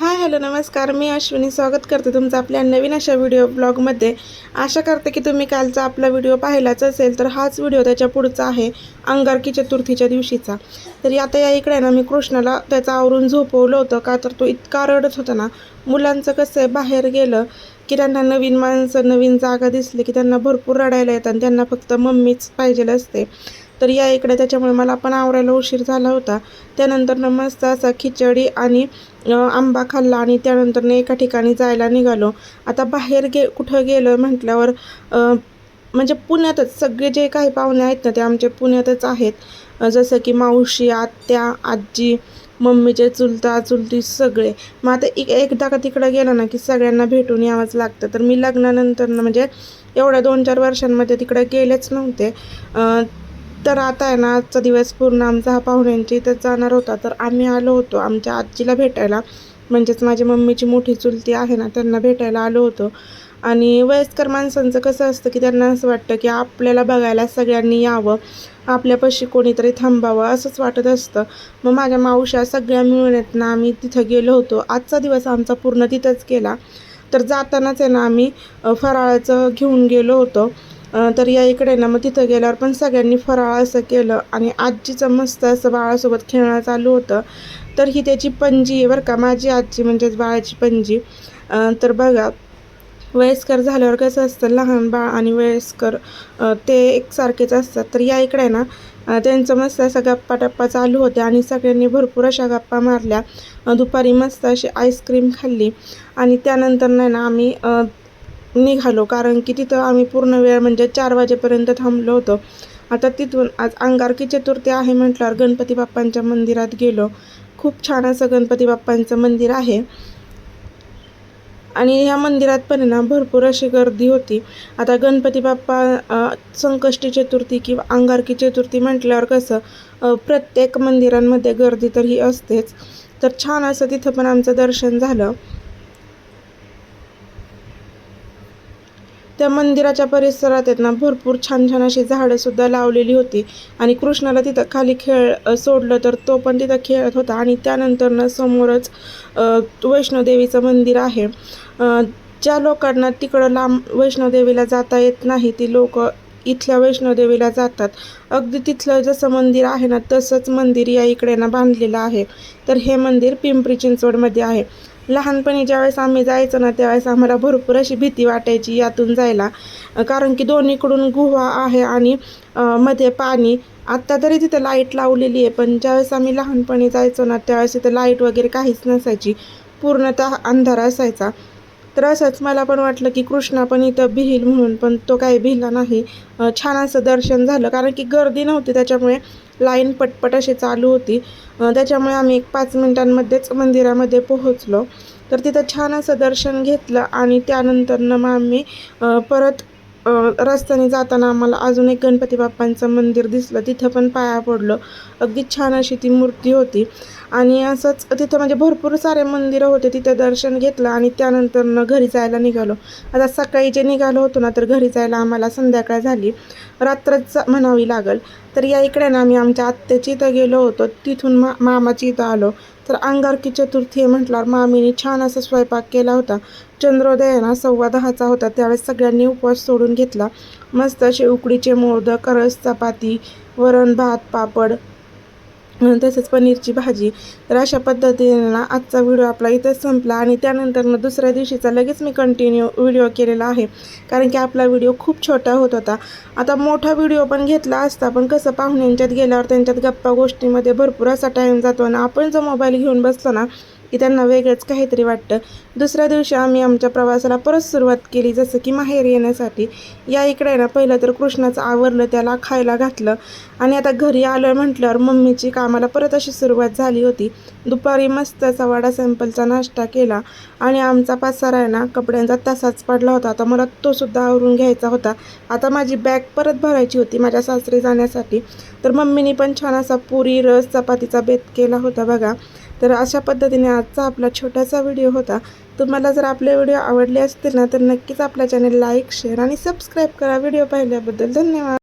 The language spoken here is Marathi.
हाय हॅलो नमस्कार, मी अश्विनी स्वागत करते तुमचं आपल्या नवीन अशा व्हिडिओ ब्लॉगमध्ये। आशा करते की तुम्ही कालचा आपला व्हिडिओ पाहिलाच असेल, तर हाच व्हिडिओ त्याच्या पुढचा आहे, अंगारकी चतुर्थीच्या दिवशीचा। तर आता या इकडे ना मी कृष्णाला त्याचा आवरून झोपवलं होतं, का तर तो इतका रडत होता ना। मुलांचं कसं आहे, बाहेर गेलं की त्यांना नवीन माणसं नवीन जागा दिसली की त्यांना भरपूर रडायला येतं आणि त्यांना फक्त मम्मीच पाहिजे असते। तर या इकडे त्याच्यामुळे मला पण आवरायला उशीर झाला होता। त्यानंतर मस्त असा खिचडी आणि आंबा खाल्ला आणि त्यानंतर एका ठिकाणी जायला निघालो। आता बाहेर कुठं गेलो म्हटल्यावर म्हणजे पुण्यातच सगळे जे काही पाहुणे आहेत ना ते आमचे पुण्यातच आहेत। जसं की मावशी, आत्या, आजी, मम्मीचे चुलता चुलती सगळे। मग आता एकदा का तिकडं गेलं ना की सगळ्यांना भेटून यावंच लागतं। तर मी लग्नानंतर म्हणजे एवढ्या 2-4 वर्षांमध्ये तिकडे गेलेच नव्हते। तर आता आहे ना, आजचा दिवस पूर्ण आमचा हा पाहुण्यांच्या इथंच जाणार होता। तर आम्ही आलो होतो आमच्या आजीला भेटायला, म्हणजेच माझी मम्मीची मोठी चुलती आहे ना त्यांना भेटायला आलो होतो। आणि वयस्कर माणसांचं कसं असतं की त्यांना असं वाटतं की आपल्याला बघायला सगळ्यांनी यावं, आपल्यापाशी कोणीतरी थांबावं असंच वाटत असतं। मग माझ्या मावश्या सगळ्या मिळून आहेत ना आम्ही तिथं गेलो होतो। आजचा दिवस आमचा पूर्ण तिथंच गेला। तर जातानाच आहे ना आम्ही फराळाचं घेऊन गेलो होतो। तर या इकडे ना मग तिथं गेल्यावर पण सगळ्यांनी फराळ असं केलं आणि आजीचं मस्त असं बाळासोबत खेळणं चालू होतं। तर ही त्याची पणजी आहे बरं का, माझी आजी म्हणजेच बाळाची पणजी। तर बघा, वयस्कर झाल्यावर कसं असतं, लहान बाळ आणि वयस्कर ते एकसारखेच असतात। तर या इकडे ना त्यांचं मस्त असं गप्पा टप्पा चालू होत्या आणि सगळ्यांनी भरपूर अशा गप्पा मारल्या। दुपारी मस्त अशी आईस्क्रीम खाल्ली आणि त्यानंतर नाही ना आम्ही निघालो, कारण की तिथं आम्ही पूर्ण वेळ म्हणजे 4 वाजेपर्यंत थांबलो होतो। आता तिथून आज अंगारकी चतुर्थी आहे म्हटल्यावर गणपती बाप्पांच्या मंदिरात गेलो। खूप छान असं गणपती बाप्पांचं मंदिर आहे आणि ह्या मंदिरात पण ना भरपूर अशी गर्दी होती। आता गणपती बाप्पा संकष्टी चतुर्थी किंवा अंगारकी चतुर्थी म्हटल्यावर कसं प्रत्येक मंदिरांमध्ये गर्दी तर ही असतेच। तर छान असं तिथं पण आमचं दर्शन झालं। त्या मंदिराच्या परिसरात आहेत ना भरपूर छान छान अशी झाडंसुद्धा लावलेली होती आणि कृष्णाला तिथं खाली सोडलं तर तो पण तिथं खेळत होता। आणि त्यानंतर समोरच वैष्णोदेवीचं मंदिर आहे। ज्या लोकांना तिकडं लांब वैष्णोदेवीला जाता येत नाही ती लोक इथल्या वैष्णोदेवीला जातात। अगदी तिथलं जसं मंदिर आहे ना तसंच मंदिर या इकडे ना बांधलेलं आहे। तर हे मंदिर पिंपरी चिंचवडमध्ये आहे। लहानपणी ज्यावेळेस आम्ही जायचो ना त्यावेळेस आम्हाला भरपूर अशी भीती वाटायची यातून जायला, कारण की दोन्हीकडून गुहा आहे आणि मध्ये पाणी। आत्ता तरी तिथं लाईट लावलेली आहे, पण ज्यावेळेस आम्ही लहानपणी जायचो ना त्यावेळेस तिथं लाईट वगैरे काहीच नसायची, पूर्णतः अंधार असायचा। तर असंच मला पण वाटलं की कृष्णा पण इथं भिईल म्हणून, पण तो काही भिला नाही। छान असं दर्शन झालं, कारण की गर्दी नव्हती त्याच्यामुळे लाईन पटपट अशी चालू होती। त्याच्यामुळे आम्ही एक 5 मिनिटांमध्येच मंदिरामध्ये पोहोचलो। तर तिथं छान असं दर्शन घेतलं आणि त्यानंतर मग आम्ही परत रस्त्याने जाताना आम्हाला अजून एक गणपती बाप्पांचं मंदिर दिसलं, तिथं पण पाया पडलो। अगदी छान अशी ती मूर्ती होती आणि असंच तिथं म्हणजे भरपूर सारे मंदिरं होते, तिथं दर्शन घेतलं आणि त्यानंतर घरी जायला निघालो। आता सकाळी जे निघालो होतो ना तर घरी जायला आम्हाला संध्याकाळ झाली, रात्रच म्हणावी लागल। तर या इकडे ना आम्ही आमच्या आत्याची इथं गेलो होतो, तिथून मामाची इथं आलो। तर अंगारकी चतुर्थी म्हटल्यावर मामीने छान असा स्वयंपाक केला होता। चंद्रोदय ना 10:15चा होता, त्यावेळेस सगळ्यांनी उपवास सोडून घेतला। मस्त असे उकडीचे मोदक, रस, चपाती, वरण भात, पापड, तसेच पनीरची भाजी। तर अशा पद्धतीने ना आजचा व्हिडिओ आपला इथंच संपला आणि त्यानंतर दुसऱ्या दिवशीचा लगेच मी कंटिन्यू व्हिडिओ केलेला आहे, कारण की आपला व्हिडिओ खूप छोटा होत होता। आता मोठा व्हिडिओ पण घेतला असता, पण कसं पाहुण्यांच्यात गेल्यावर त्यांच्यात गप्पा गोष्टीमध्ये भरपूर असा टाईम जातो आणि आपण जो मोबाईल घेऊन बसलो ना की त्यांना वेगळंच काहीतरी वाटतं। दुसऱ्या दिवशी आम्ही आमच्या प्रवासाला परत सुरुवात केली, जसं की माहेरी येण्यासाठी। या इकडे ना पहिलं तर कृष्णाचं आवरलं, त्याला खायला घातलं आणि आता घरी आलं म्हटल्यावर मम्मीची कामाला परत अशी सुरुवात झाली होती। दुपारी मस्त असा वडा सॅम्पलचा नाश्ता केला आणि आमचा पसारा आहे ना कपड्यांचा तसाच पडला होता, आता मला तो सुद्धा आवरून घ्यायचा होता। आता माझी बॅग परत भरायची होती माझ्या सासरी जाण्यासाठी। तर मम्मीने पण छान असा पुरी, रस, चपातीचा बेत केला होता बघा। तर अशा पद्धतीने आजचा आपला छोटासा व्हिडिओ होता। तुम्हाला जर आपले व्हिडिओ आवडले असतील ना तर नक्कीच आपल्या चॅनल लाईक, शेअर आणि सबस्क्राईब करा। व्हिडिओ पाहिल्याबद्दल धन्यवाद।